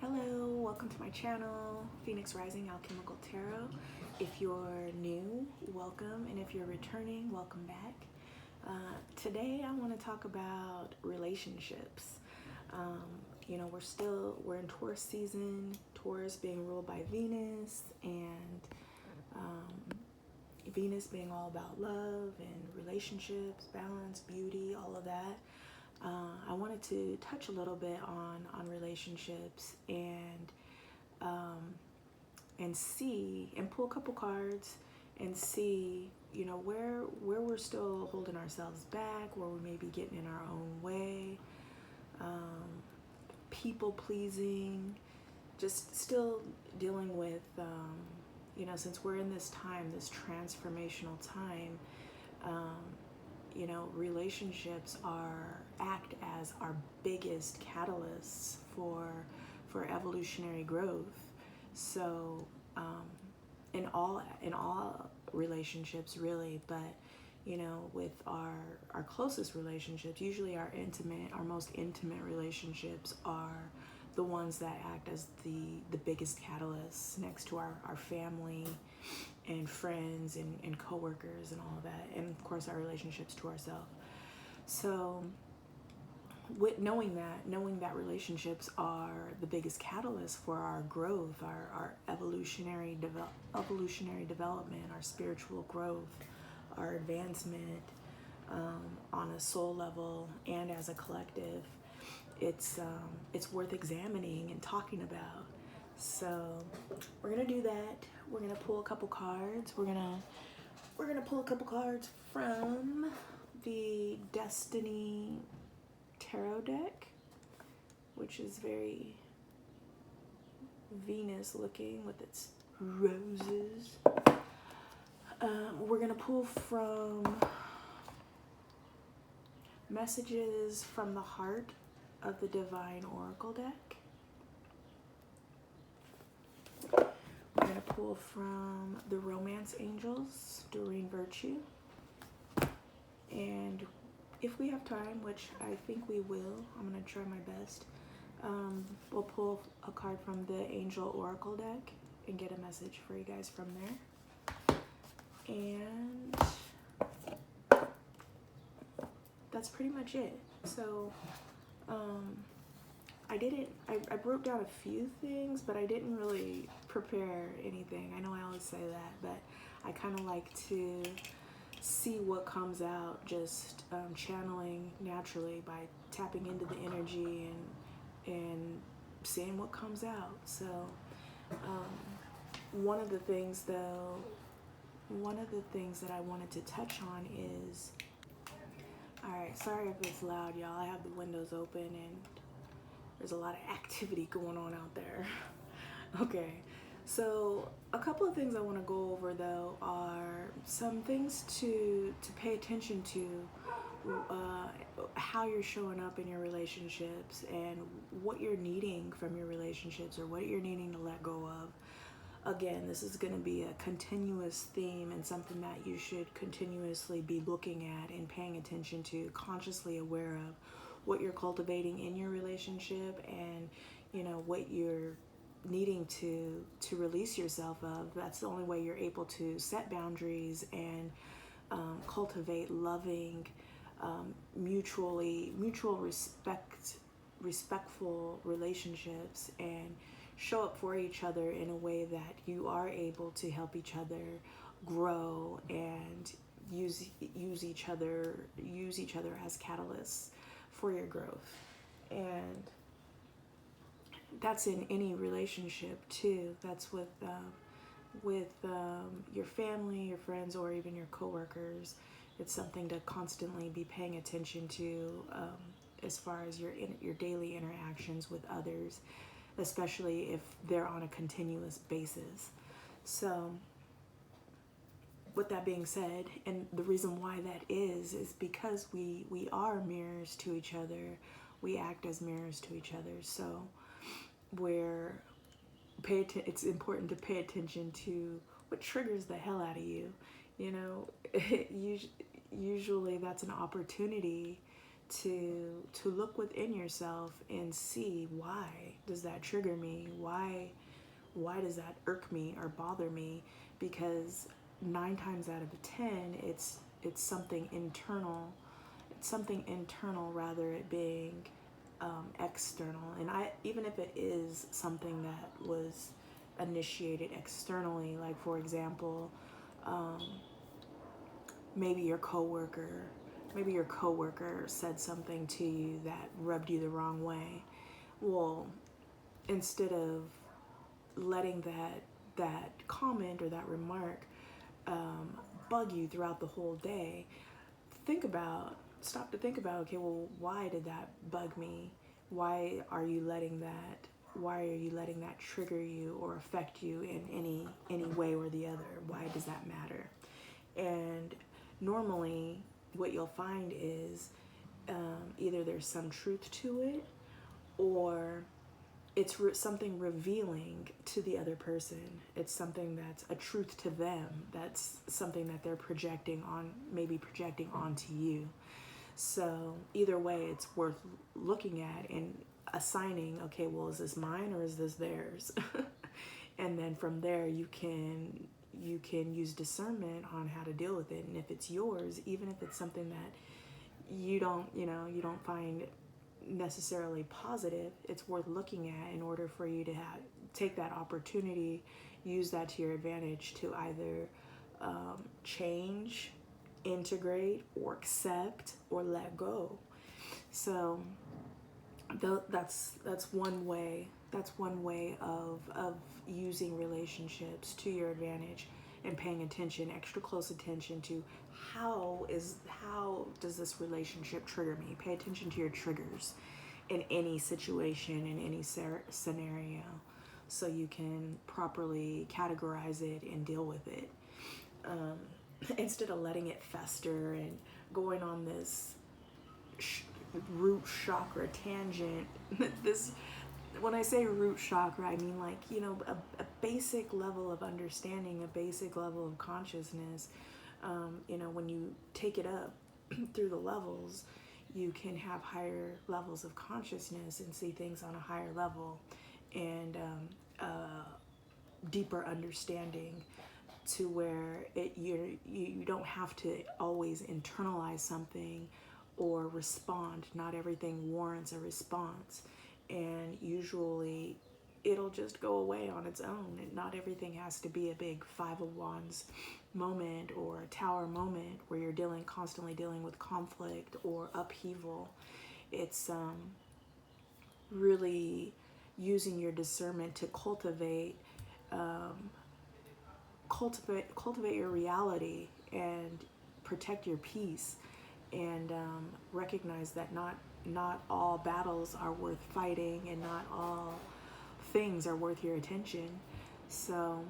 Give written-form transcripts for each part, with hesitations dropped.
Hello, welcome to my channel, PhoenixRising Alchemical Tarot. If you're new, welcome, and if you're returning, welcome back. Today I want to talk about relationships. We're in Taurus season, Taurus being ruled by Venus, and Venus being all about love and relationships, balance, beauty, all of that. I wanted to touch a little bit on relationships and see and pull a couple cards and see, where we're still holding ourselves back, where we may be getting in our own way, people pleasing, just still dealing with, since we're in this time, this transformational time, relationships act as our biggest catalysts for evolutionary growth. So in all relationships really, but with our closest relationships, usually our most intimate relationships are the ones that act as the biggest catalysts next to our family and friends and coworkers and all of that, and of course our relationships to ourselves. So with knowing that relationships are the biggest catalyst for our growth, our evolutionary development, our spiritual growth, our advancement on a soul level and as a collective, it's worth examining and talking about. So we're gonna do that. We're gonna pull a couple cards. We're gonna pull a couple cards from the Destiny Tarot deck, which is very Venus looking with its roses. We're gonna pull from Messages from the Heart of the Divine Oracle deck. We're going to pull from the Romance Angels, Doreen Virtue. And if we have time, which I think we will, I'm going to try my best, we'll pull a card from the Angel Oracle deck and get a message for you guys from there. And that's pretty much it. So I wrote down a few things, but I didn't really prepare anything. I know I always say that, but I kind of like to see what comes out, just channeling naturally by tapping into the energy and seeing what comes out. So one of the things that I wanted to touch on is, alright, sorry if it's loud, y'all. I have the windows open and there's a lot of activity going on out there. Okay, so a couple of things I want to go over though are some things to pay attention to, how you're showing up in your relationships and what you're needing from your relationships or what you're needing to let go of. Again, this is going to be a continuous theme and something that you should continuously be looking at and paying attention to, consciously aware of what you're cultivating in your relationship and what you're needing to release yourself of. That's the only way you're able to set boundaries and cultivate loving, respectful relationships, and show up for each other in a way that you are able to help each other grow and use each other as catalysts for your growth. And that's in any relationship too. That's with your family, your friends, or even your coworkers. It's something to constantly be paying attention to as far as your daily interactions with others, especially if they're on a continuous basis. So with that being said, and the reason why that is because we are mirrors to each other. We act as mirrors to each other. So it's important to pay attention to what triggers the hell out of you. Usually that's an opportunity to look within yourself and see, why does that trigger me? Why does that irk me or bother me? Because 9 times out of 10, it's something internal. It's something internal rather it being external. And even if it is something that was initiated externally, like for example, maybe your coworker said something to you that rubbed you the wrong way. Well, instead of letting that comment or that remark bug you throughout the whole day, stop to think about, okay, well, why did that bug me? Why are you letting that trigger you or affect you in any way or the other? Why does that matter? And normally what you'll find is either there's some truth to it, or it's something revealing to the other person. It's something that's a truth to them. That's something that they're projecting onto you. So either way, it's worth looking at and assigning, okay, well, is this mine or is this theirs? And then from there, you can use discernment on how to deal with it. And if it's yours, even if it's something that you don't find necessarily positive, it's worth looking at in order for you to take that opportunity, use that to your advantage to either change, integrate, or accept, or let go. So that's one way. That's one way of using relationships to your advantage and paying extra close attention to how does this relationship trigger me. Pay attention to your triggers in any situation, in any scenario, so you can properly categorize it and deal with it. Instead of letting it fester and going on this root chakra tangent. When I say root chakra, I mean like, a basic level of understanding, a basic level of consciousness. When you take it up through the levels, you can have higher levels of consciousness and see things on a higher level, and deeper understanding, to where you don't have to always internalize something or respond. Not everything warrants a response, and usually it'll just go away on its own. And not everything has to be a big 5 of Wands moment or a Tower moment where you're constantly dealing with conflict or upheaval. It's really using your discernment to cultivate your reality and protect your peace, and recognize that not all battles are worth fighting, and not all things are worth your attention. So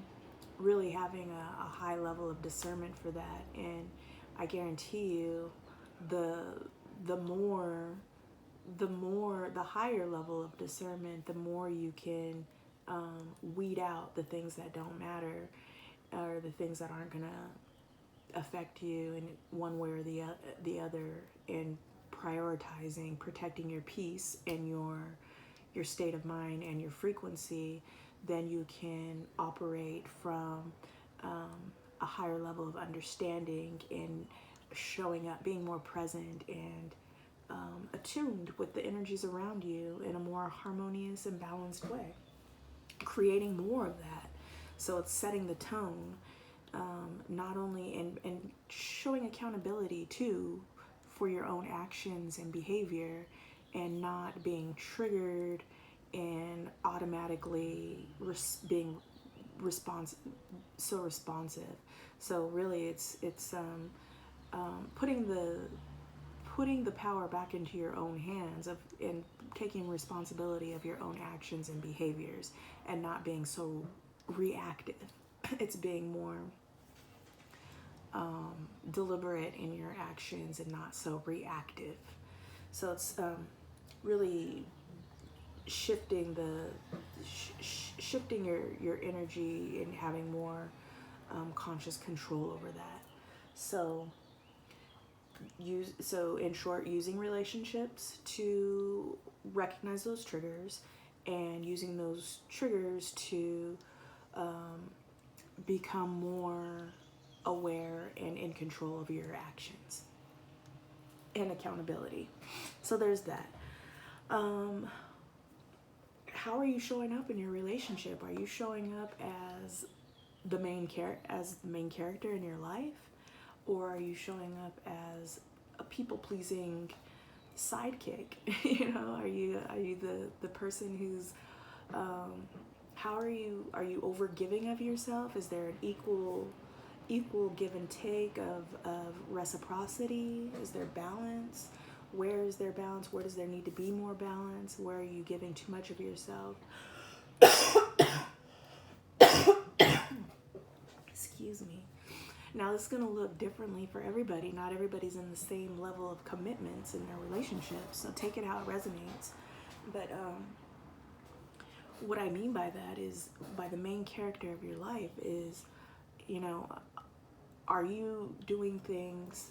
really having a high level of discernment for that, and I guarantee you the higher level of discernment, the more you can weed out the things that don't matter, or the things that aren't going to affect you in one way or the other, and prioritizing protecting your peace and your state of mind and your frequency. Then you can operate from a higher level of understanding and showing up, being more present and attuned with the energies around you in a more harmonious and balanced way, creating more of that. So it's setting the tone, not only and showing accountability too for your own actions and behavior, and not being triggered and automatically being responsive. So really, it's putting the power back into your own hands and taking responsibility of your own actions and behaviors, and not being so reactive. It's being more deliberate in your actions and not so reactive. So it's really shifting your energy and having more conscious control over that. So in short, using relationships to recognize those triggers, and using those triggers to become more aware and in control of your actions, and accountability. So there's that. How are you showing up in your relationship? Are you showing up as the main character in your life, or are you showing up as a people pleasing sidekick? Are you the person who's how are you over giving of yourself? Is there an equal give and take of reciprocity? Is there balance? Where is there balance? Where does there need to be more balance? Where are you giving too much of yourself? Excuse me. Now, this is going to look differently for everybody. Not everybody's in the same level of commitments in their relationships, so take it how it resonates. But what I mean by that is, by the main character of your life is, are you doing things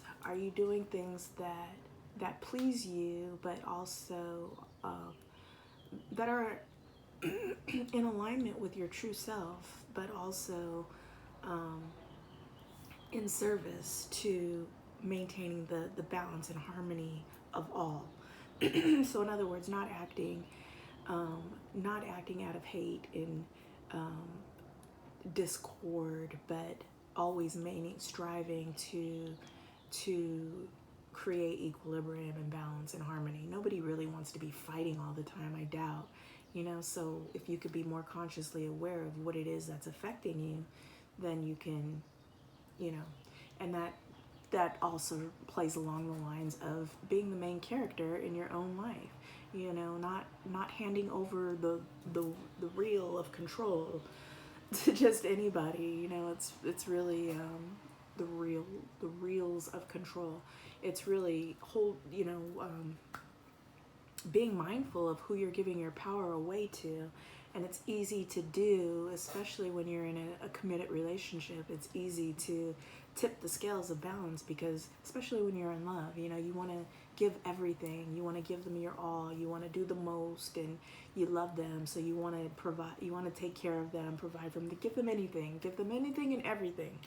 that please you, but also that are in alignment with your true self, but also in service to maintaining the balance and harmony of all. So in other words, not acting out of hate and discord, but always striving to create equilibrium and balance and harmony. Nobody really wants to be fighting all the time, I doubt. So if you could be more consciously aware of what it is that's affecting you, then you can, and that also plays along the lines of being the main character in your own life. Not handing over the reel of control to just anybody. It's really the reels of control. It's really being mindful of who you're giving your power away to. And it's easy to do, especially when you're in a committed relationship. It's easy to tip the scales of balance, because especially when you're in love, you want to give everything. You want to give them your all. You want to do the most, and you love them, so you want to provide. You want to take care of them, provide for them, to give them anything and everything.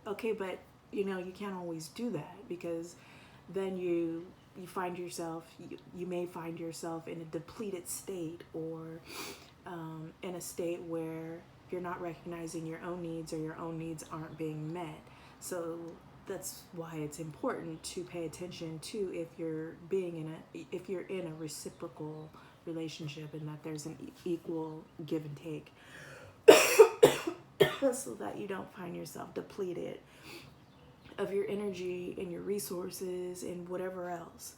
Okay, but you can't always do that, because then you find yourself, you may find yourself in a depleted state, or in a state where you're not recognizing your own needs, or your own needs aren't being met. So that's why it's important to pay attention to if you're in a reciprocal relationship, and that there's an equal give and take, so that you don't find yourself depleted of your energy and your resources and whatever else.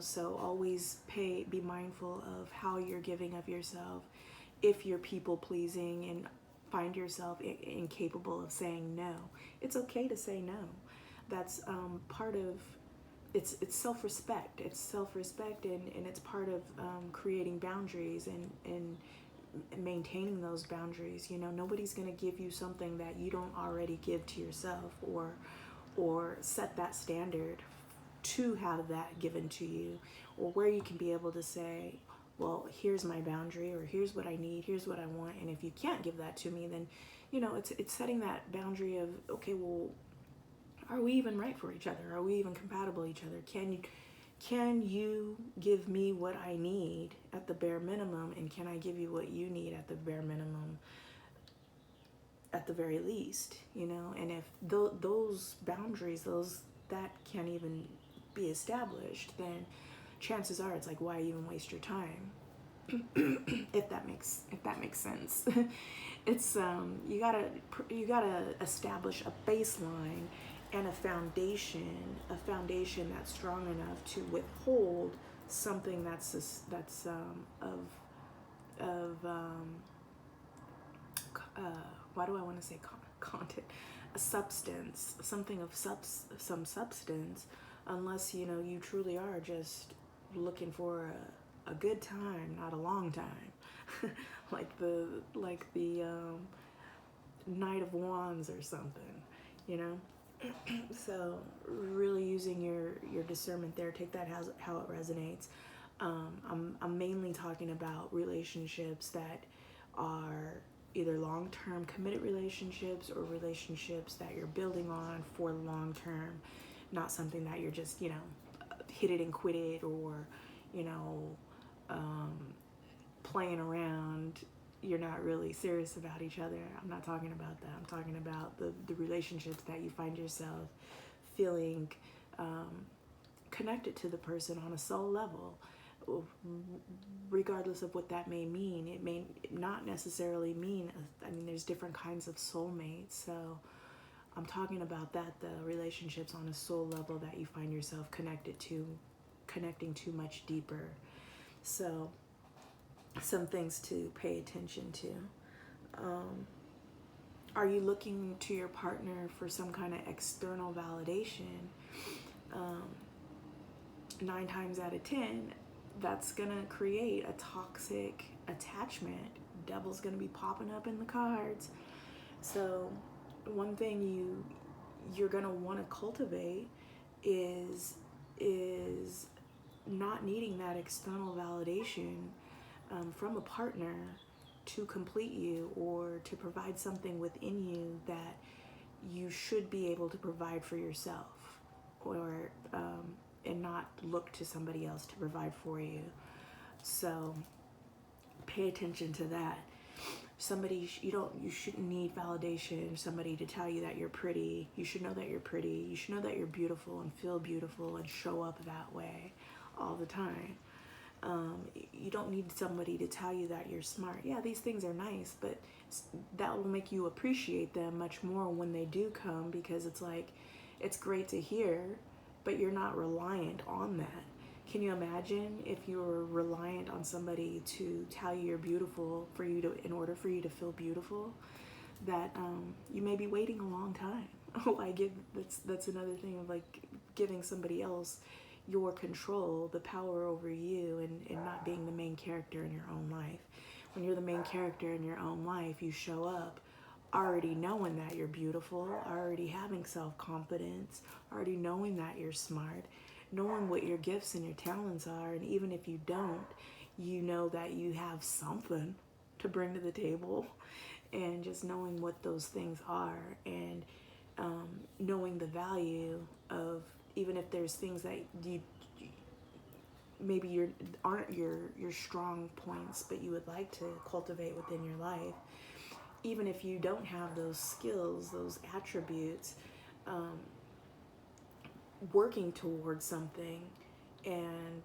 So always be mindful of how you're giving of yourself. If you're people pleasing and find yourself incapable of saying no, it's okay to say no. That's part of it's self-respect. It's self-respect, and it's part of creating boundaries and maintaining those boundaries. Nobody's going to give you something that you don't already give to yourself, or set that standard to have that given to you, or where you can be able to say, well, here's my boundary, or here's what I need, here's what I want, and if you can't give that to me, then it's setting that boundary of, okay, well, are we even right for each other? Are we even compatible with each other? Can you give me what I need at the bare minimum, and can I give you what you need at the bare minimum, at the very least? And if those boundaries, that can't even be established, then chances are it's like, why even waste your time? if that makes sense. It's you gotta establish a baseline and a foundation that's strong enough to withhold something that's why do I want to say content, a substance, something of some substance, unless you truly are just looking for a good time, not a long time. like the Knight of Wands or something, So really using your discernment there, take that how it resonates. I'm mainly talking about relationships that are either long-term committed relationships or relationships that you're building on for long-term, not something that you're just, hit it and quit it, or, you know, um, playing around. You're not really serious about each other. I'm not talking about that. I'm talking about the relationships that you find yourself feeling um, connected to the person on a soul level, regardless of what that may mean. It may not necessarily mean, I mean, there's different kinds of soulmates. So I'm talking about that, the relationships on a soul level that you find yourself connecting to much deeper. So some things to pay attention to. Are you looking to your partner for some kind of external validation? 9 times out of 10, that's gonna create a toxic attachment. Devil's gonna be popping up in the cards. So one thing you're gonna want to cultivate is not needing that external validation from a partner to complete you or to provide something within you that you should be able to provide for yourself, or and not look to somebody else to provide for you. So pay attention to that. You shouldn't need validation, somebody to tell you that you're pretty. You should know that you're pretty. You should know that you're beautiful and feel beautiful and show up that way all the time. You don't need somebody to tell you that you're smart. Yeah, these things are nice, but that will make you appreciate them much more when they do come, because it's like, it's great to hear, but you're not reliant on that. Can you imagine if you were reliant on somebody to tell you you're beautiful in order for you to feel beautiful? That you may be waiting a long time. That's another thing of like giving somebody else your control, the power over you, and not being the main character in your own life. When you're the main character in your own life, you show up already knowing that you're beautiful, already having self-confidence, already knowing that you're smart, knowing what your gifts and your talents are, and even if you don't, you know that you have something to bring to the table, and just knowing what those things are, and knowing the value of, even if there's things that you maybe aren't your strong points, but you would like to cultivate within your life, even if you don't have those skills, those attributes, working towards something and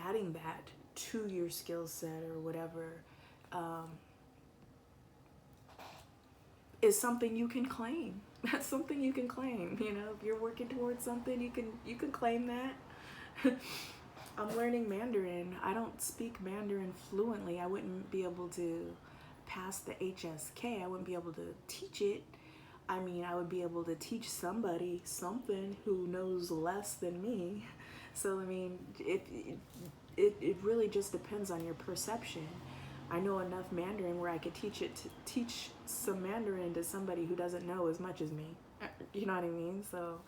adding that to your skill set or whatever, is something you can claim. That's something you can claim. If you're working towards something, you can claim that. I'm learning Mandarin. I don't speak Mandarin fluently. I wouldn't be able to pass the HSK. I wouldn't be able to teach it. I mean, I would be able to teach somebody something who knows less than me. So, I mean, it really just depends on your perception. I know enough Mandarin where I could teach some Mandarin to somebody who doesn't know as much as me. You know what I mean? So,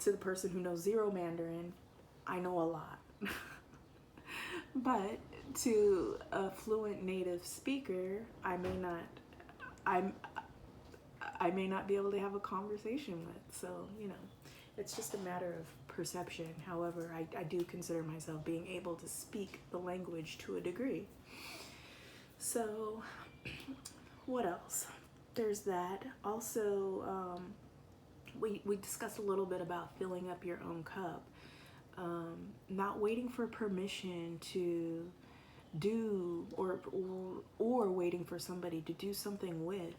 to the person who knows zero Mandarin, I know a lot. But to a fluent native speaker, I may not be able to have a conversation with. So, it's just a matter of perception. However, I do consider myself being able to speak the language to a degree. So, what else? There's that. Also, we discussed a little bit about filling up your own cup. Not waiting for permission to do, or waiting for somebody to do something with,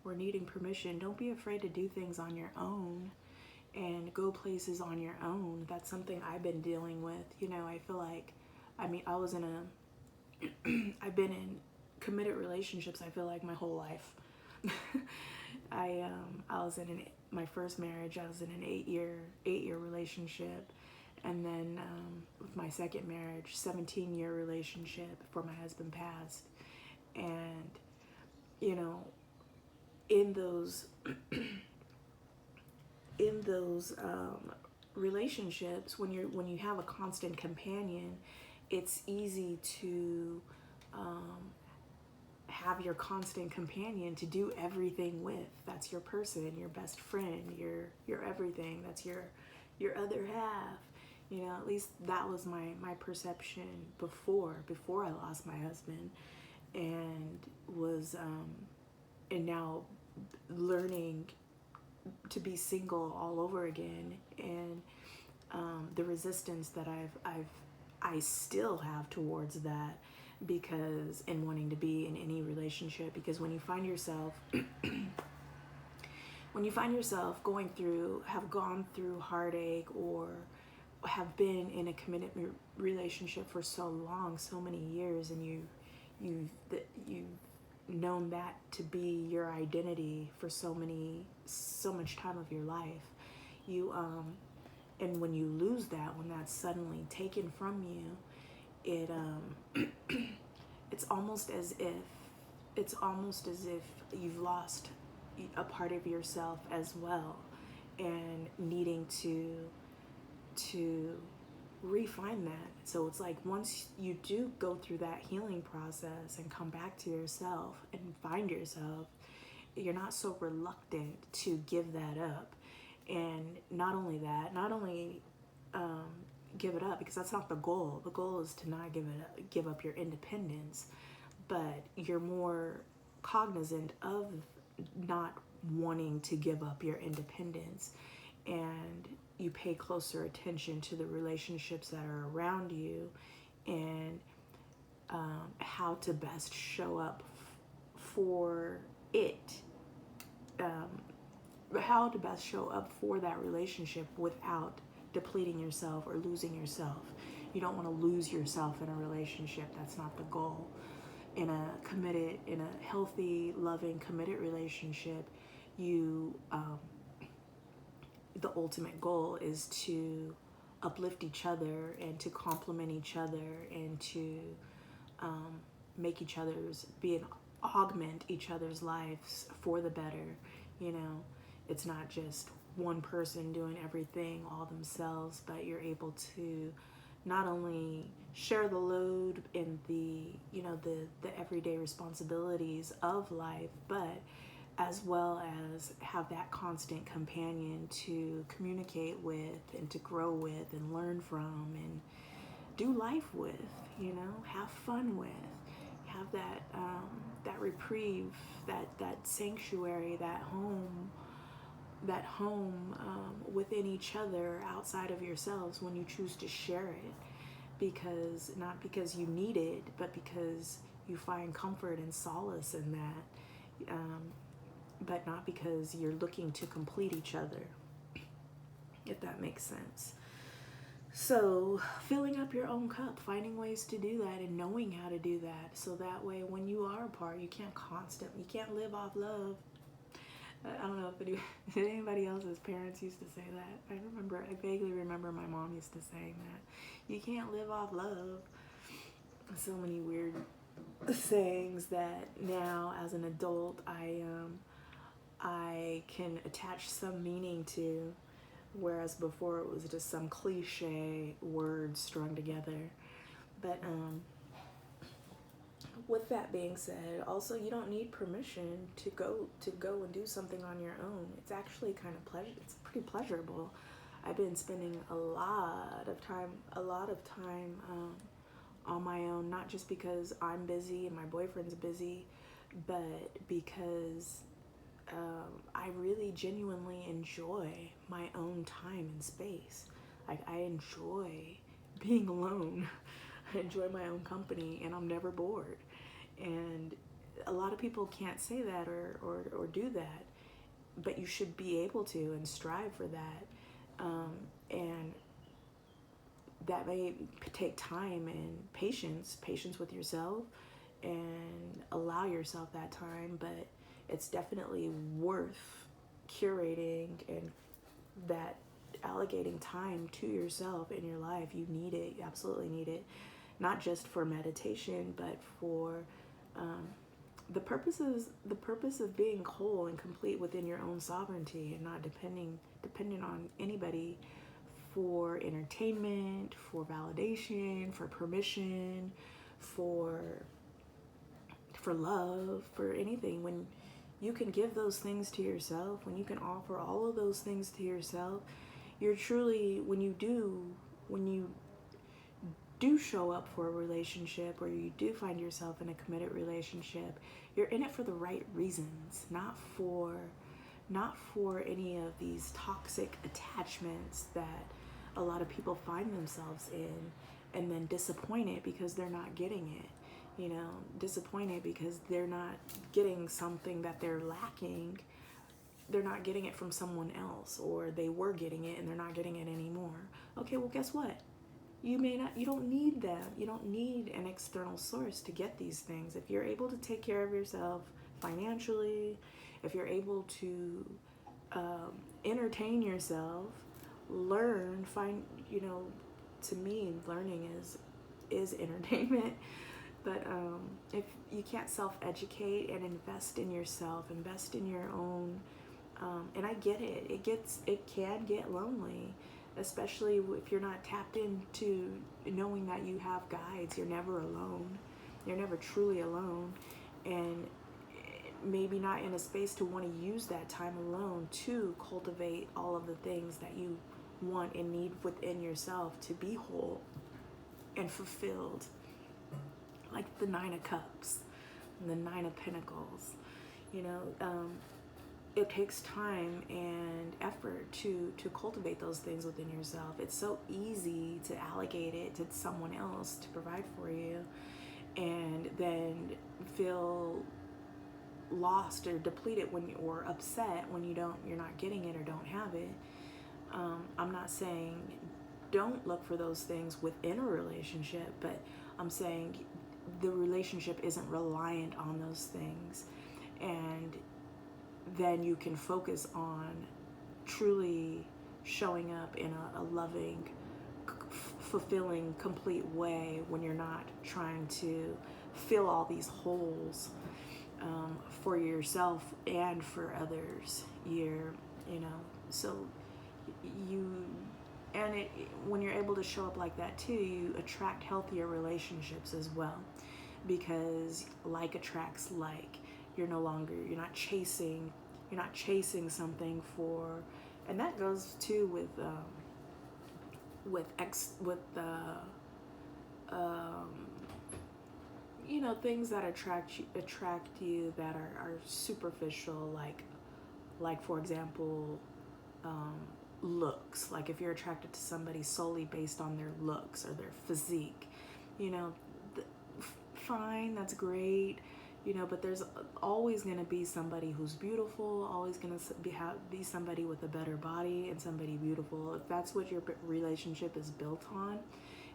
or needing permission. Don't be afraid to do things on your own and go places on your own. That's something I've been dealing with. I feel like, I've been in committed relationships, I feel like, my whole life. I was in my first marriage, I was in an 8-year relationship. And then with my second marriage, 17-year relationship before my husband passed. And, in those in those relationships, when you have a constant companion, it's easy to have your constant companion to do everything with. That's your person, your best friend, your everything. That's your other half. You know, at least that was my perception before I lost my husband, and was and now learning to be single all over again, and the resistance that I still have towards that, because in wanting to be in any relationship, because when you find yourself have gone through heartache, or have been in a committed relationship for so long, so many years, and you've known that to be your identity for so much time of your life, you and when you lose that, when that's suddenly taken from you, it it's almost as if you've lost a part of yourself as well, and needing to refine that. So it's like, once you do go through that healing process and come back to yourself and find yourself, you're not so reluctant to give that up. And not only give it up, because that's not the goal. The goal is to not give up your independence, but you're more cognizant of not wanting to give up your independence, and you pay closer attention to the relationships that are around you, and how to best show up for it, how to best show up for that relationship without depleting yourself or losing yourself. You don't want to lose yourself in a relationship. That's not the goal. In a healthy, loving, committed relationship, you the ultimate goal is to uplift each other, and to complement each other, and to make each other's augment each other's lives for the better. You know, it's not just one person doing everything all themselves, but you're able to not only share the load in the everyday responsibilities of life, but as well as have that constant companion to communicate with, and to grow with, and learn from, and do life with, have fun with, have that reprieve, that sanctuary, that home within each other, outside of yourselves, when you choose to share it, because not because you need it, but because you find comfort and solace in that, but not because you're looking to complete each other, if that makes sense. So filling up your own cup, finding ways to do that, and knowing how to do that, so that way when you are apart, you can't live off love. I don't know if anybody else's parents used to say that. I vaguely remember my mom used to saying that. You can't live off love. So many weird sayings that now, as an adult, I can attach some meaning to, whereas before it was just some cliche words strung together. But with that being said, also, you don't need permission to go and do something on your own. It's actually kind of it's pretty pleasurable. I've been spending a lot of time on my own, not just because I'm busy and my boyfriend's busy, but because I really genuinely enjoy my own time and space. Like, I enjoy being alone. I enjoy my own company, and I'm never bored. And a lot of people can't say that or do that, but you should be able to, and strive for that. And that may take time and patience with yourself, and allow yourself that time, but it's definitely worth curating, and that allocating time to yourself in your life. You need it. You absolutely need it. Not just for meditation, but for the purpose of being whole and complete within your own sovereignty and not dependent on anybody for entertainment, for validation, for permission, for love, for anything. When you can give those things to yourself, when you can offer all of those things to yourself, you're truly, when you do show up for a relationship, or you do find yourself in a committed relationship, you're in it for the right reasons, not for any of these toxic attachments that a lot of people find themselves in, and then disappointed because they're not getting it. Disappointed because they're not getting something that they're lacking. They're not getting it from someone else, or they were getting it and they're not getting it anymore. Okay, well, guess what? You don't need them. You don't need an external source to get these things. If you're able to take care of yourself financially, if you're able to entertain yourself, learn, to me, learning is entertainment. But if you can't self-educate and invest in yourself, invest in your own, and I get it, it can get lonely, especially if you're not tapped into knowing that you have guides. You're never alone. You're never truly alone, and maybe not in a space to want to use that time alone to cultivate all of the things that you want and need within yourself to be whole and fulfilled. Like the 9 of Cups and the 9 of Pentacles. It takes time and effort to cultivate those things within yourself. It's so easy to allocate it to someone else to provide for you, and then feel lost or depleted or upset when you're not getting it or don't have it. I'm not saying don't look for those things within a relationship, but I'm saying the relationship isn't reliant on those things, and then you can focus on truly showing up in a loving, fulfilling, complete way when you're not trying to fill all these holes for yourself and for others. When you're able to show up like that too, you attract healthier relationships as well, because like attracts like. You're not chasing something for, and that goes too with things that attract you that are superficial, like for example, looks. Like if you're attracted to somebody solely based on their looks or their physique, fine, that's great. But there's always going to be somebody who's beautiful, always going to be somebody with a better body and somebody beautiful. If that's what your relationship is built on,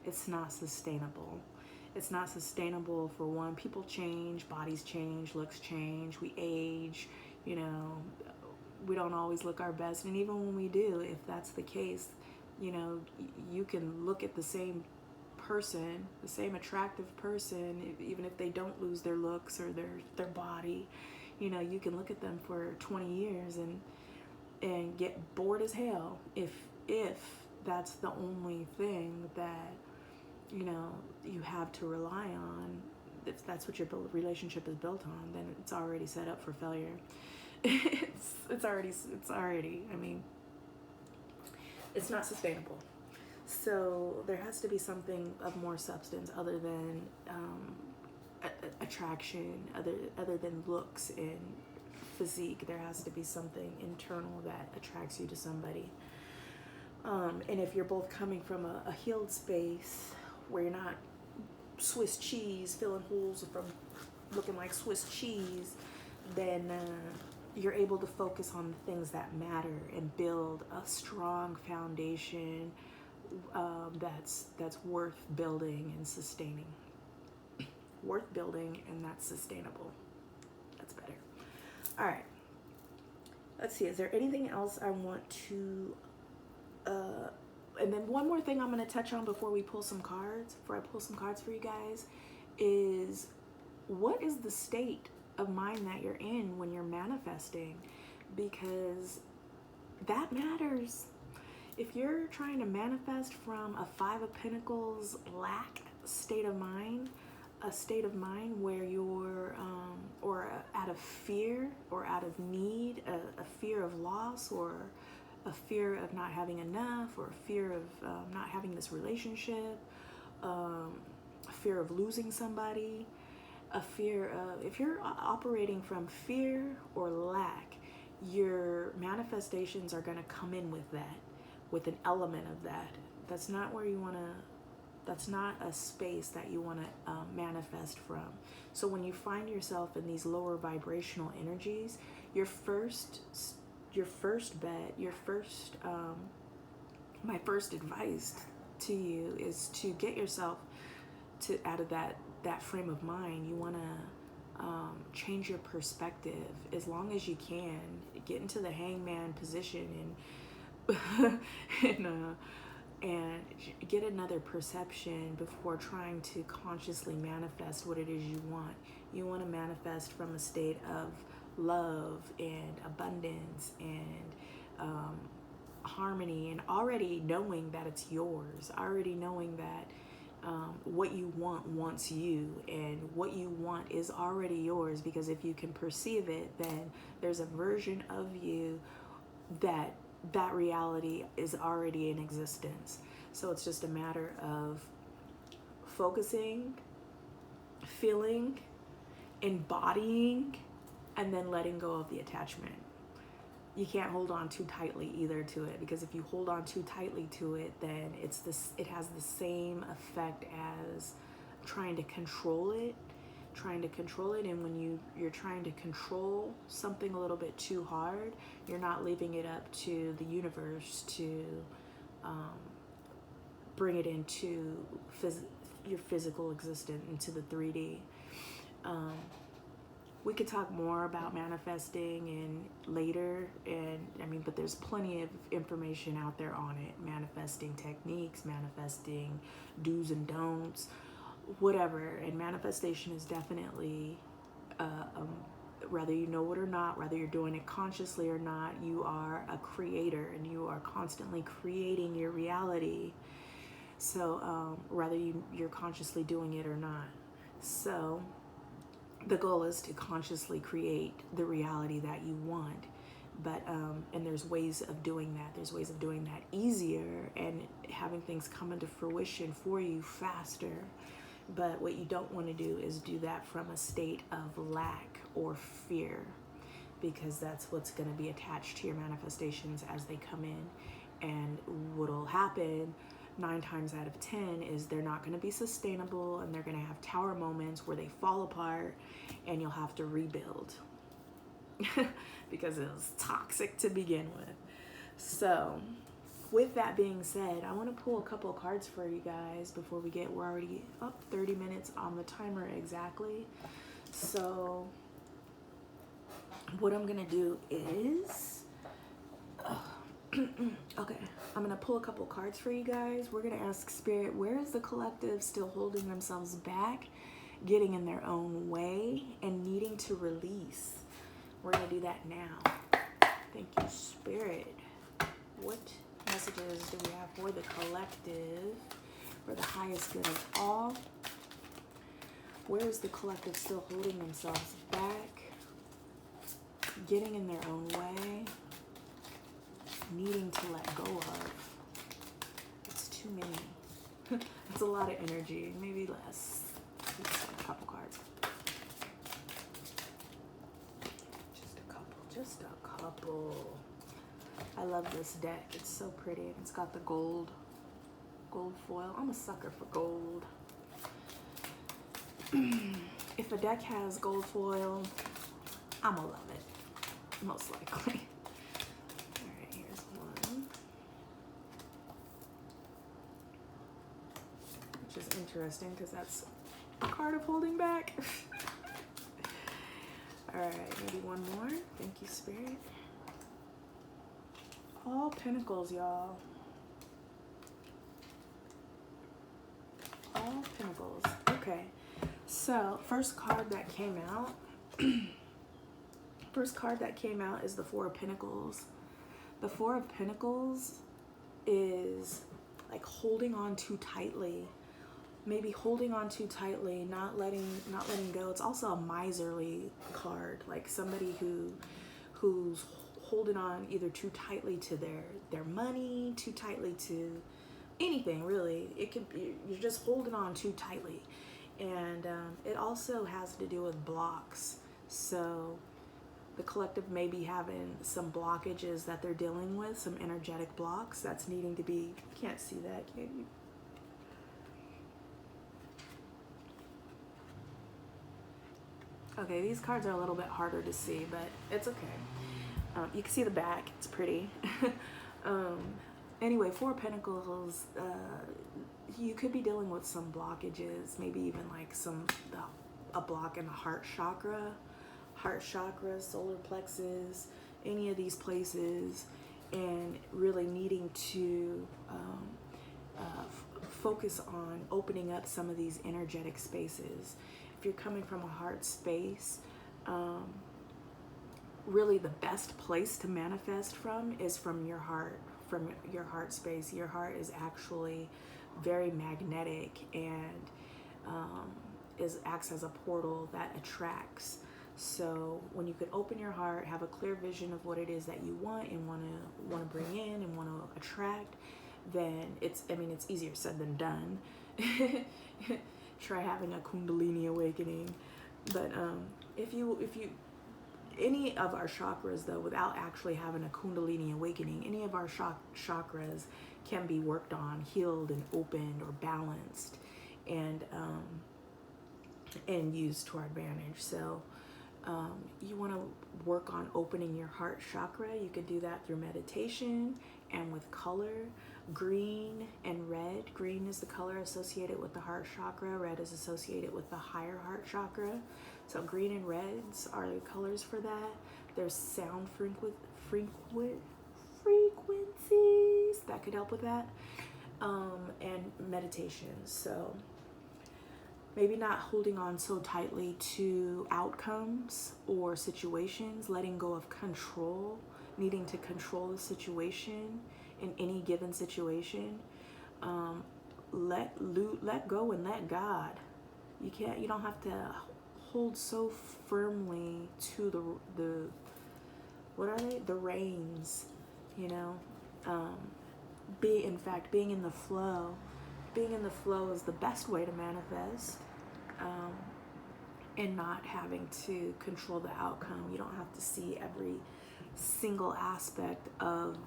it's not sustainable. It's not sustainable for one. People change, bodies change, looks change, we age, we don't always look our best. And even when we do, if that's the case, you can look at the same person, the same attractive person, even if they don't lose their looks or their body, you can look at them for 20 years and get bored as hell if that's the only thing that you have to rely on. If that's what your relationship is built on, then it's already set up for failure. it's already, it's not sustainable. So there has to be something of more substance other than attraction, other than looks and physique. There has to be something internal that attracts you to somebody. And if you're both coming from a healed space where you're not Swiss cheese, filling holes from looking like Swiss cheese, then you're able to focus on the things that matter and build a strong foundation that's worth building and sustaining. Worth building, and that's sustainable. That's better. All right. Let's see. Is there anything else I want to? And then one more thing I'm going to touch on before I pull some cards for you guys, is what is the state of mind that you're in when you're manifesting, because that matters. If you're trying to manifest from a Five of Pentacles lack state of mind, a state of mind where you're, or out of fear or out of need, a fear of loss, or a fear of not having enough, or a fear of not having this relationship, a fear of losing somebody, a fear of, if you're operating from fear or lack, your manifestations are going to come in with that, with an element of that. That's not where you want to, that's not a space that you want to manifest from. So when you find yourself in these lower vibrational energies, your first bet, my first advice to you is to get yourself to out of that frame of mind. You want to change your perspective as long as you can. Get into the hangman position and get another perception before trying to consciously manifest what it is you want. You want to manifest from a state of love and abundance and harmony, and already knowing that it's yours, already knowing that what you want wants you, and what you want is already yours, because if you can perceive it, then there's a version of you that reality is already in existence. So it's just a matter of focusing, feeling, embodying, and then letting go of the attachment. You can't hold on too tightly either to it, because if you hold on too tightly to it, then it has the same effect as trying to control it. And when you're trying to control something a little bit too hard, you're not leaving it up to the universe to bring it into your physical existence, into the 3D. We could talk more about manifesting and later, but there's plenty of information out there on it. Manifesting techniques, manifesting do's and don'ts, whatever. And manifestation is definitely, whether you know it or not, whether you're doing it consciously or not, you are a creator, and you are constantly creating your reality. So whether you're consciously doing it or not. So the goal is to consciously create the reality that you want. But and there's ways of doing that. There's ways of doing that easier and having things come into fruition for you faster. But what you don't want to do is do that from a state of lack or fear, because that's what's going to be attached to your manifestations as they come in. And what'll happen 9 times out of 10 is they're not going to be sustainable, and they're going to have tower moments where they fall apart and you'll have to rebuild because it was toxic to begin with. So with that being said, I want to pull a couple of cards for you guys before we're already up 30 minutes on the timer exactly. So what I'm going to do is okay, I'm going to pull a couple cards for you guys. We're going to ask Spirit, where is the collective still holding themselves back, getting in their own way, and needing to release? We're going to do that now. Thank you, Spirit. What messages do we have for the collective, for the highest good of all? Where is the collective still holding themselves back, getting in their own way, needing to let go of? It's too many. It's a lot of energy, maybe less. Let's get a couple cards. Just a couple. I love this deck. It's so pretty. It's got the gold foil. I'm a sucker for gold. If a deck has gold foil, I'm gonna love it, most likely. Which is interesting because that's a card of holding back. All right, maybe one more. Thank you, Spirit. All Pentacles, y'all. All Pentacles. Okay, so first card that came out First card that came out is the Four of Pentacles. The Four of Pentacles is like holding on too tightly. Maybe holding on too tightly, not letting go. It's also a miserly card, like somebody who's holding on either too tightly to their money, too tightly to anything really. It could be you're just holding on too tightly, and it also has to do with blocks. So the collective may be having some blockages that they're dealing with, some energetic blocks that's needing to be. Can't see that, can you? Okay, these cards are a little bit harder to see, but it's okay. You can see the back, it's pretty. Anyway, Four of Pentacles, you could be dealing with some blockages, maybe even like a block in the heart chakra, solar plexus, any of these places, and really needing to focus on opening up some of these energetic spaces. If you're coming from a heart space, really the best place to manifest from is from your heart space. Your heart is actually very magnetic and acts as a portal that attracts. So when you could open your heart, have a clear vision of what it is that you want and want to bring in and want to attract, then it's easier said than done. Try having a Kundalini awakening. But if you any of our chakras, though, without actually having a Kundalini awakening, any of our chakras can be worked on, healed and opened or balanced, and used to our advantage. So you want to work on opening your heart chakra. You can do that through meditation and with color. Green and red. Green is the color associated with the heart chakra. Red is associated with the higher heart chakra. So green and reds are the colors for that. There's sound frequencies that could help with that. And meditation. So maybe not holding on so tightly to outcomes or situations, letting go of control, needing to control the situation in any given situation. Let go and let God. You don't have to hold so firmly to the what are they? The reins, you know. Being in the flow. Being in the flow is the best way to manifest, and not having to control the outcome. You don't have to see every single aspect of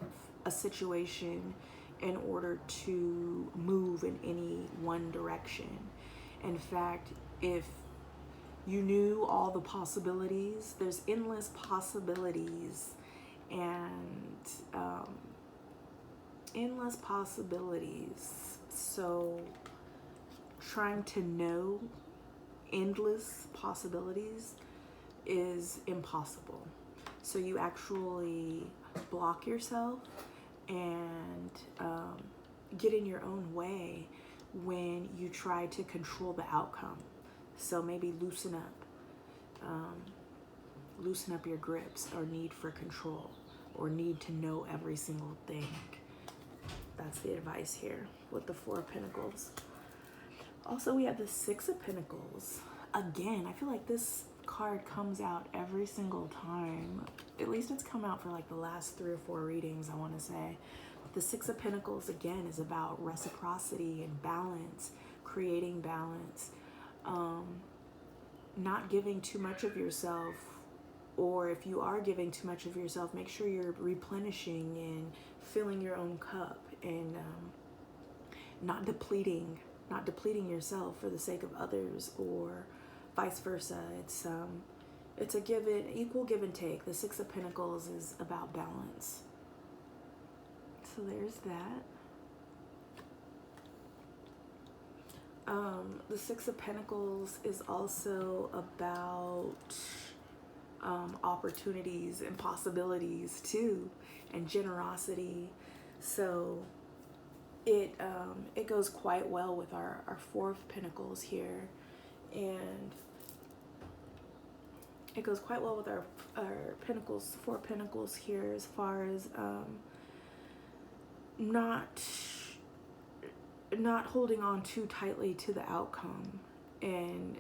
a situation in order to move in any one direction. In fact, if you knew all the possibilities, there's endless possibilities, and endless possibilities. So trying to know endless possibilities is impossible. So you actually block yourself and get in your own way when you try to control the outcome. So maybe loosen up your grips or need for control or need to know every single thing. That's the advice here with the Four of Pentacles. Also, we have the Six of Pentacles. Again, I feel like this card comes out every single time. At least it's come out for like the last 3 or 4 readings, I want to say. The Six of Pentacles, again, is about reciprocity and balance, creating balance, not giving too much of yourself, or if you are giving too much of yourself, make sure you're replenishing and filling your own cup, and not depleting yourself for the sake of others, or vice versa. It's a equal give and take. The Six of Pentacles is about balance. So there's that. The Six of Pentacles is also about opportunities and possibilities too, and generosity. So it goes quite well with our Four of Pentacles here. And it goes quite well with our pentacles, 4 pentacles here, as far as not holding on too tightly to the outcome and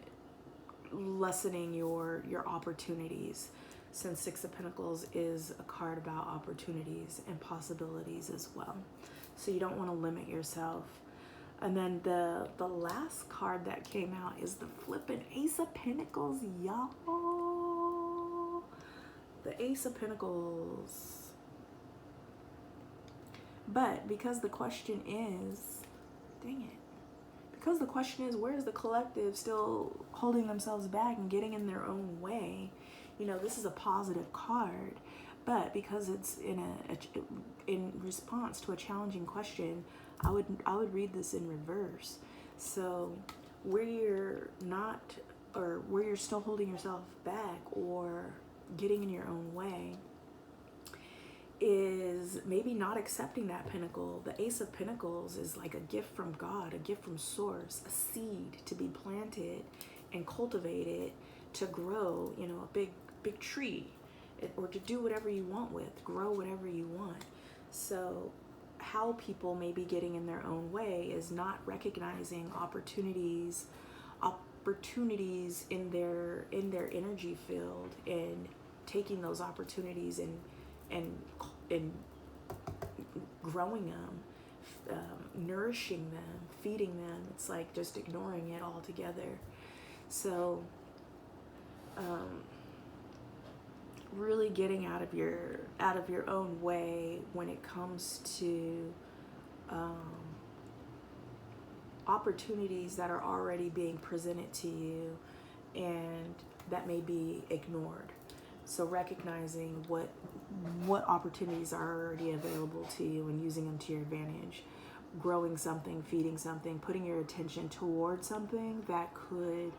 lessening your opportunities, since 6 of Pentacles is a card about opportunities and possibilities as well. So you don't want to limit yourself. And then the last card that came out is the flippin' Ace of Pentacles, y'all. The Ace of Pentacles. But because the question is, dang it, because the question is, where is the collective still holding themselves back and getting in their own way? You know, this is a positive card, but because it's in response to a challenging question, I would read this in reverse. So where you're not, or where you're still holding yourself back or getting in your own way, is maybe not accepting that pentacle. The Ace of Pentacles is like a gift from God, a gift from Source, a seed to be planted and cultivated to grow, you know, a big tree, or to do whatever you want with, grow whatever you want. So how people may be getting in their own way is not recognizing opportunities in their energy field, and taking those opportunities and growing them, nourishing them, feeding them. It's like just ignoring it altogether. So really getting out of your own way when it comes to opportunities that are already being presented to you and that may be ignored. So recognizing what opportunities are already available to you and using them to your advantage. Growing something, feeding something, putting your attention towards something that could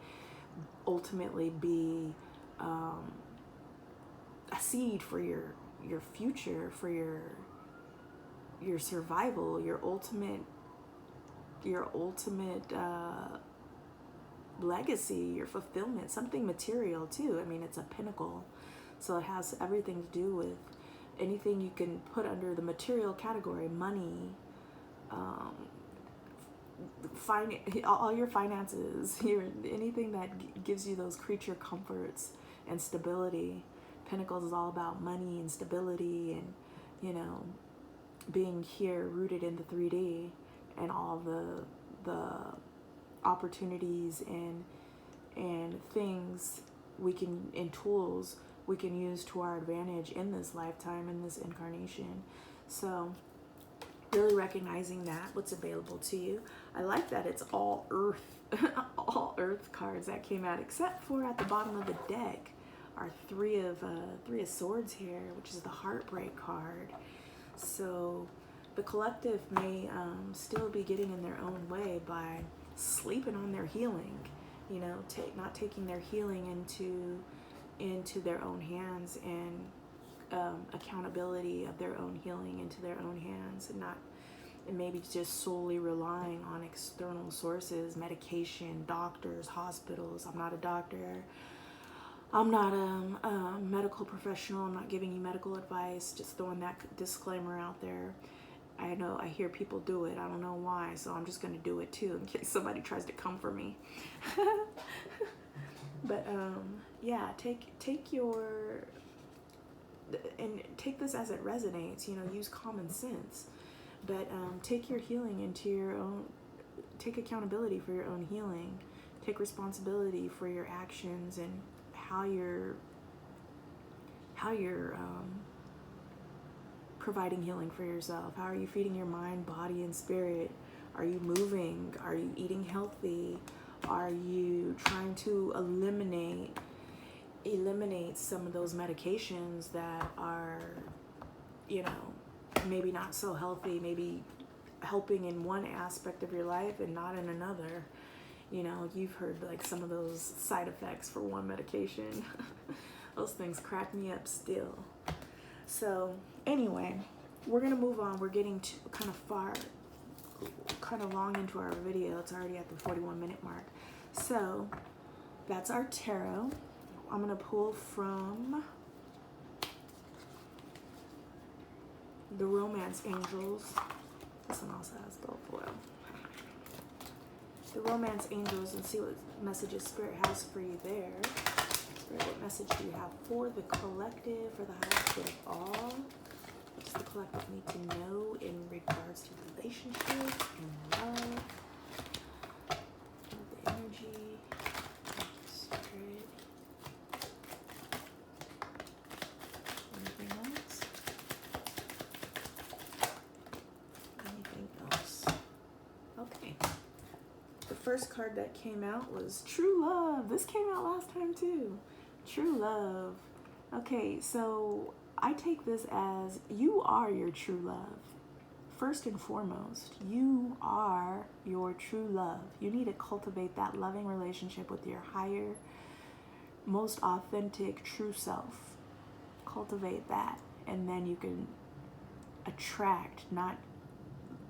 ultimately be a seed for your future, for your survival, your ultimate legacy, your fulfillment, something material too. I mean, it's a pinnacle, so it has everything to do with anything you can put under the material category: money, all your finances, anything that gives you those creature comforts and stability. Pentacles is all about money and stability, and, you know, being here rooted in the 3D, and all the opportunities and things and tools we can use to our advantage in this lifetime, in this incarnation. So really recognizing what's available to you. I like that it's all earth, all earth cards that came out, except for at the bottom of the deck are three of swords here, which is the heartbreak card. So the collective may still be getting in their own way by sleeping on their healing, you know, not taking their healing into their own hands, and accountability of their own healing into their own hands, and maybe just solely relying on external sources, medication, doctors, hospitals. I'm not a doctor. I'm not a medical professional. I'm not giving you medical advice. Just throwing that disclaimer out there. I know I hear people do it. I don't know why, so I'm just going to do it too in case somebody tries to come for me. But yeah, take this as it resonates. You know, use common sense, but take your healing into your own. Take accountability for your own healing. Take responsibility for your actions and how you're providing healing for yourself. How are you feeding your mind, body, and spirit? Are you moving? Are you eating healthy? Are you trying to eliminate some of those medications that are, you know, maybe not so healthy, maybe helping in one aspect of your life and not in another? You know, you've heard like some of those side effects for one medication. Those things crack me up still. So anyway, we're gonna move on. We're getting kind of long into our video. It's already at the 41-minute mark. So that's our tarot. I'm going to pull from the Romance Angels. This one also has gold foil. The Romance Angels, and see what messages Spirit has for you there. Spirit, what message do you have for the collective, for the highest good of all? What does the collective need to know in regards to relationships and love? The energy, Spirit. Anything else? Anything else? Okay. The first card that came out was True Love. This came out last time too. True Love. Okay, so I take this as you are your true love. First and foremost, you are your true love. You need to cultivate that loving relationship with your higher, most authentic, true self. Cultivate that, and then you can attract, not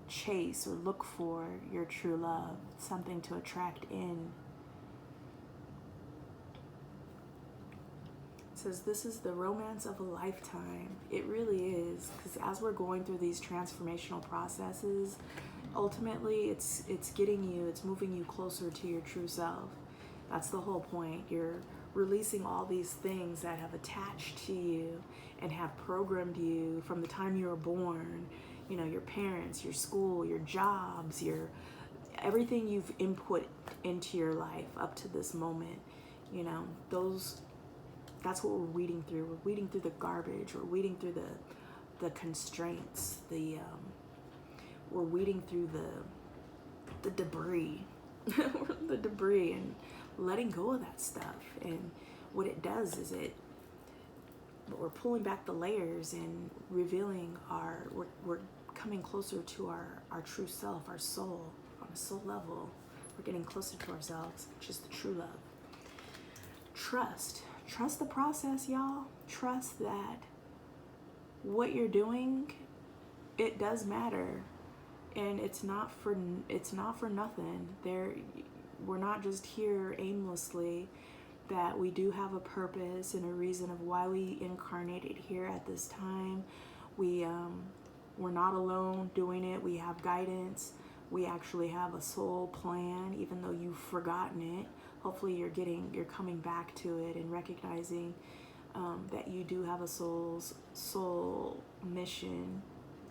chase or look for your true love, something to attract in. It says this is the romance of a lifetime. It really is, because as we're going through these transformational processes, ultimately it's getting you, it's moving you closer to your true self. That's the whole point. You're releasing all these things that have attached to you and have programmed you from the time you were born. You know, your parents, your school, your jobs, your everything you've input into your life up to this moment. You know, that's what we're weeding through. We're weeding through the garbage. We're weeding through the constraints. We're weeding through the debris, the debris, and letting go of that stuff. And what it does is we're pulling back the layers and revealing we're coming closer to our true self, our soul, on a soul level. We're getting closer to ourselves, which is the true love. Trust the process, y'all. Trust that what you're doing, it does matter, and it's not for nothing. We're not just here aimlessly. That we do have a purpose and a reason of why we incarnated here at this time. We're not alone doing it. We have guidance. We actually have a soul plan, even though you've forgotten it. Hopefully you're coming back to it and recognizing that you do have a soul mission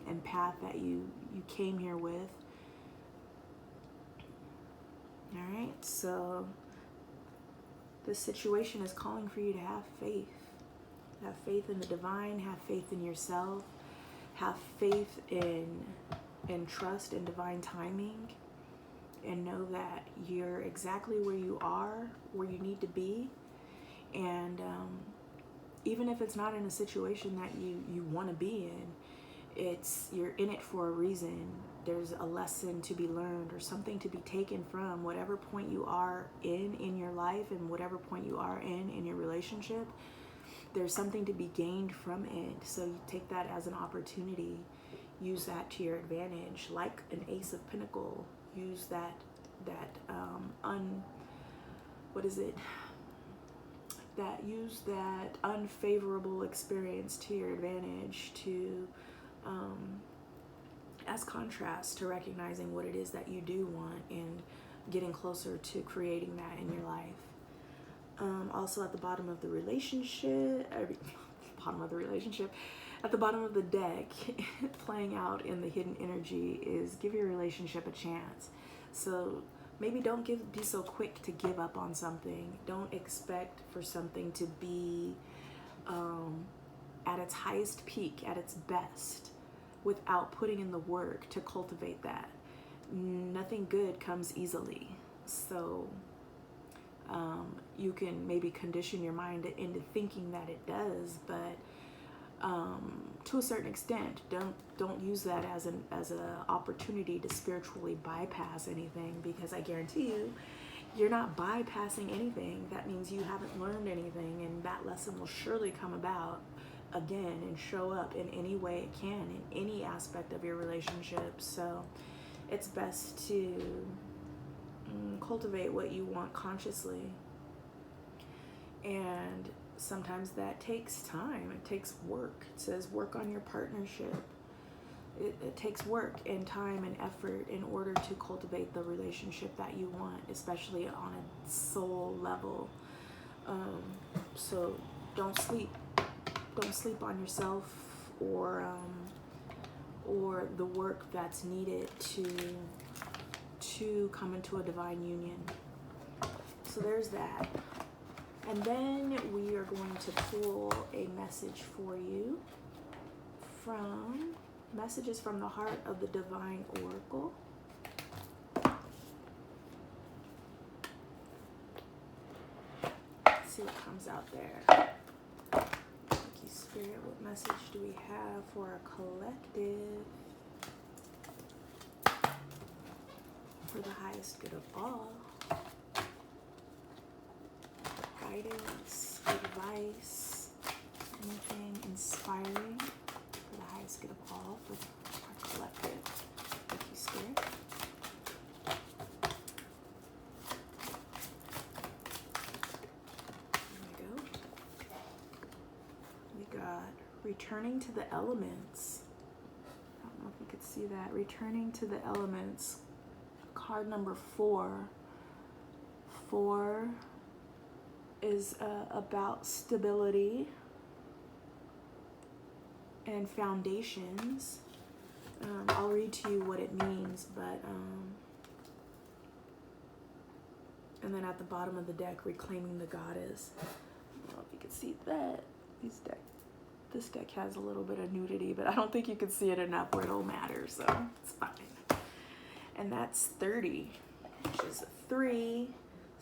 and path that you came here with. All right, so this situation is calling for you to have faith. Have faith in the divine, have faith in yourself, have faith in trust in divine timing, and know that you're exactly where you are, where you need to be. And even if it's not in a situation that you want to be in, you're in it for a reason. There's a lesson to be learned or something to be taken from whatever point you are in your life and whatever point you are in your relationship. There's something to be gained from it. So you take that as an opportunity. Use that to your advantage, like an Ace of Pentacles. Use that use that unfavorable experience to your advantage to as contrast to recognizing what it is that you do want and getting closer to creating that in your life. Also at the bottom of the relationship, at the bottom of the deck, playing out in the hidden energy is give your relationship a chance. So maybe don't be so quick to give up on something. Don't expect for something to be at its highest peak, at its best, without putting in the work to cultivate that. Nothing good comes easily. So you can maybe condition your mind into thinking that it does, but to a certain extent, don't use that as an opportunity to spiritually bypass anything, because I guarantee you, you're not bypassing anything. That means you haven't learned anything, and that lesson will surely come about again and show up in any way it can in any aspect of your relationship. So it's best to cultivate what you want consciously. And sometimes that takes time. It takes work. It says work on your partnership. It takes work and time and effort in order to cultivate the relationship that you want, especially on a soul level. So don't sleep. Don't sleep on yourself or the work that's needed to come into a divine union. So there's that. And then we are going to pull a message for you from Messages from the Heart of the Divine Oracle. Let's see what comes out there. Thank you, Spirit. What message do we have for our collective? For the highest good of all. Guidance, advice, anything inspiring for the highest good of all, for our collective. Thank you, Spirit. There we go. We got Returning to the Elements. I don't know if you could see that. Returning to the Elements. Card number 4. 4 is about stability and foundations. I'll read to you what it means, but and then at the bottom of the deck, Reclaiming the Goddess. I don't know if you can see that. This deck has a little bit of nudity, but I don't think you can see it enough where it'll matter, so it's fine. And that's 30, which is a 3.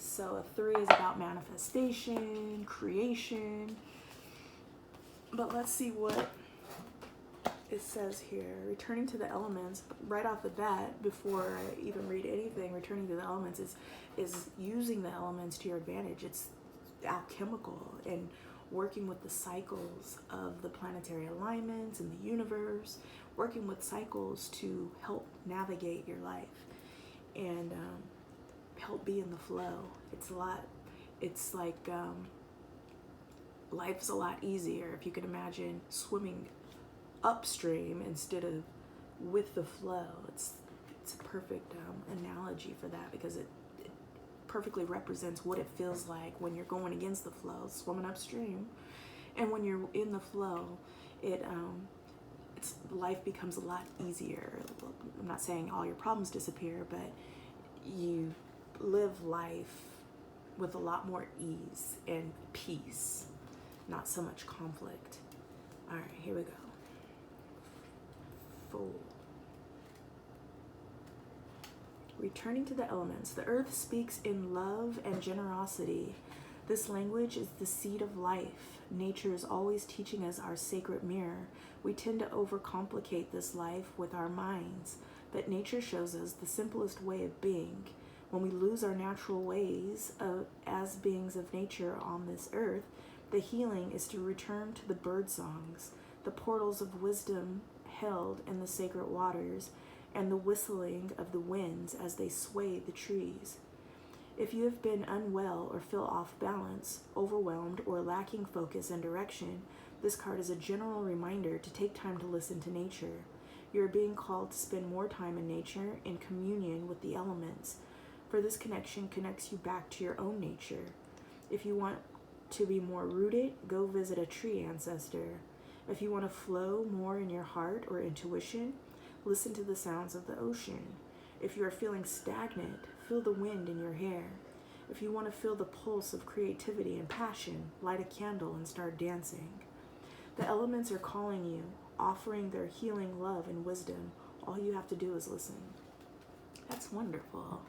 So a 3 is about manifestation, creation. But let's see what it says here. Returning to the elements, right off the bat, before I even read anything, returning to the elements is using the elements to your advantage. It's alchemical and working with the cycles of the planetary alignments in the universe, working with cycles to help navigate your life and help be in the flow. It's like life's a lot easier if you can imagine swimming upstream instead of with the flow. It's a perfect analogy for that, because it perfectly represents what it feels like when you're going against the flow, swimming upstream, and when you're in the flow, life becomes a lot easier. I'm not saying all your problems disappear, but you live life with a lot more ease and peace, not so much conflict. All right, here we go. 4. Returning to the elements. The earth speaks in love and generosity. This language is the seed of life. Nature is always teaching us our sacred mirror. We tend to overcomplicate this life with our minds, but nature shows us the simplest way of being. When we lose our natural ways as beings of nature on this earth, the healing is to return to the bird songs, the portals of wisdom held in the sacred waters, and the whistling of the winds as they sway the trees. If you have been unwell or feel off balance, overwhelmed, or lacking focus and direction, this card is a general reminder to take time to listen to nature. You are being called to spend more time in nature in communion with the elements, for this connection connects you back to your own nature. If you want to be more rooted, go visit a tree ancestor. If you want to flow more in your heart or intuition, listen to the sounds of the ocean. If you are feeling stagnant, feel the wind in your hair. If you want to feel the pulse of creativity and passion, light a candle and start dancing. The elements are calling you, offering their healing love and wisdom. All you have to do is listen. That's wonderful.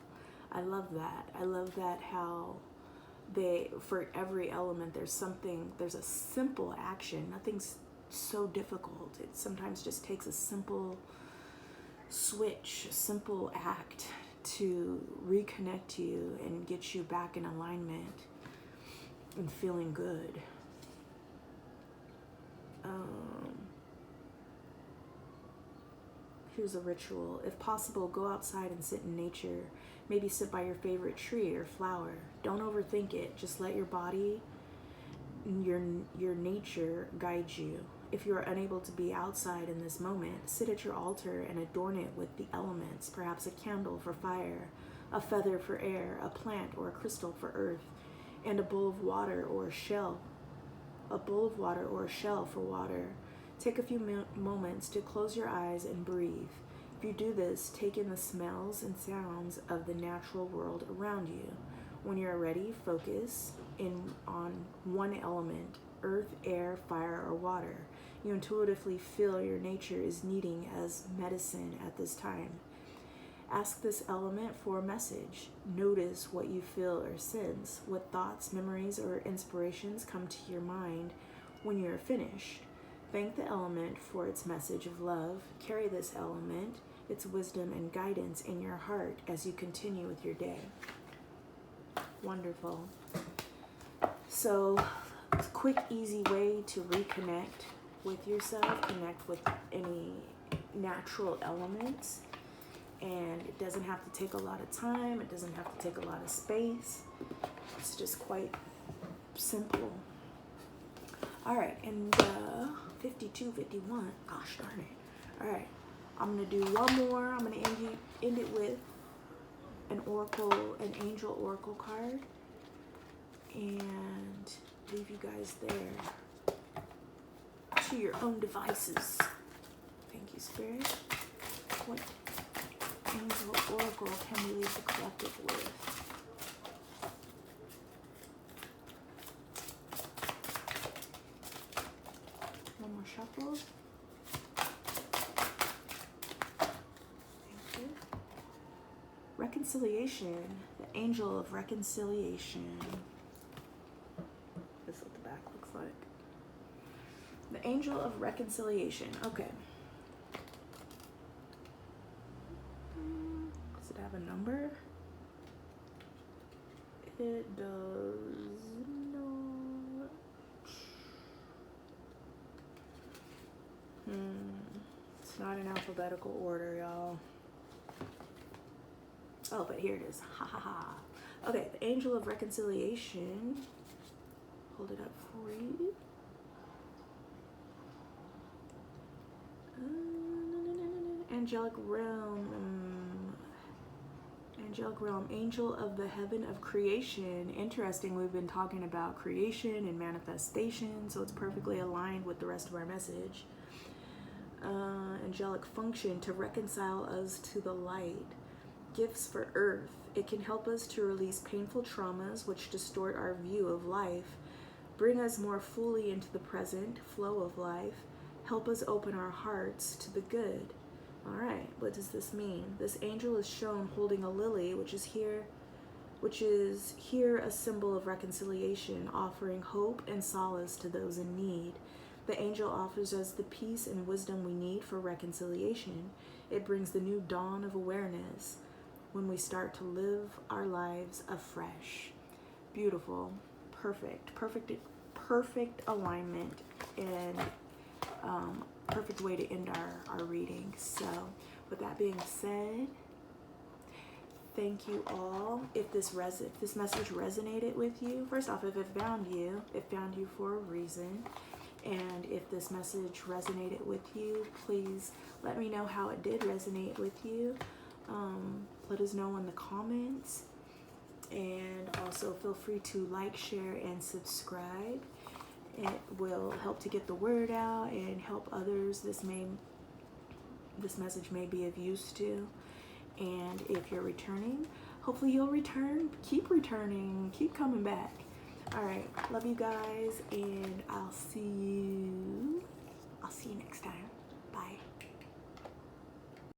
I love that. I love that how for every element, there's a simple action. Nothing's so difficult. It sometimes just takes a simple switch, a simple act to reconnect you and get you back in alignment and feeling good. Here's a ritual. If possible, go outside and sit in nature. Maybe sit by your favorite tree or flower. Don't overthink it. Just let your body your nature guides you. If you are unable to be outside in this moment, sit at your altar and adorn it with the elements, perhaps a candle for fire, a feather for air, a plant or a crystal for earth, and a bowl of water or a shell. A bowl of water or a shell for water. Take a few moments to close your eyes and breathe. If you do this, take in the smells and sounds of the natural world around you. When you're ready, focus on one element, earth, air, fire, or water. You intuitively feel your nature is needing as medicine at this time. Ask this element for a message. Notice what you feel or sense, what thoughts, memories, or inspirations come to your mind when you are finished. Thank the element for its message of love. Carry this element, its wisdom and guidance in your heart as you continue with your day. Wonderful. So, it's a quick, easy way to reconnect with yourself, connect with any natural elements. And it doesn't have to take a lot of time. It doesn't have to take a lot of space. It's just quite simple. All right, and 52, 51. Gosh darn it. All right, I'm going to do one more. I'm going to end it with an angel oracle card. And leave you guys there to your own devices. Thank you, Spirit. What angel oracle can we leave the collective with? One more shuffle. Thank you. Reconciliation. The angel of reconciliation. This is what the back looks like. The angel of reconciliation. Okay. Does it have a number? It does not. It's not in alphabetical order, y'all. Oh, but here it is. Ha ha ha. Okay, the angel of reconciliation. Hold it up for you. Angelic realm, angel of the heaven of creation. Interesting, we've been talking about creation and manifestation, so it's perfectly aligned with the rest of our message. Angelic function, to reconcile us to the light. Gifts for earth, it can help us to release painful traumas which distort our view of life, bring us more fully into the present flow of life, help us open our hearts to the good. All right, what does this mean? This angel is shown holding a lily, which is here a symbol of reconciliation, offering hope and solace to those in need. The angel offers us the peace and wisdom we need for reconciliation. It brings the new dawn of awareness when we start to live our lives afresh. Beautiful, perfect alignment, and perfect way to end our reading. So with that being said, thank you all. If this message resonated with you, first off, if it found you for a reason. And if this message resonated with you, please let me know how it did resonate with you. Let us know in the comments. And also feel free to like, share, and subscribe. It will help to get the word out and help others this message may be of use to. And if you're returning, hopefully you'll return. Keep returning. Keep coming back. All right. Love you guys, and I'll see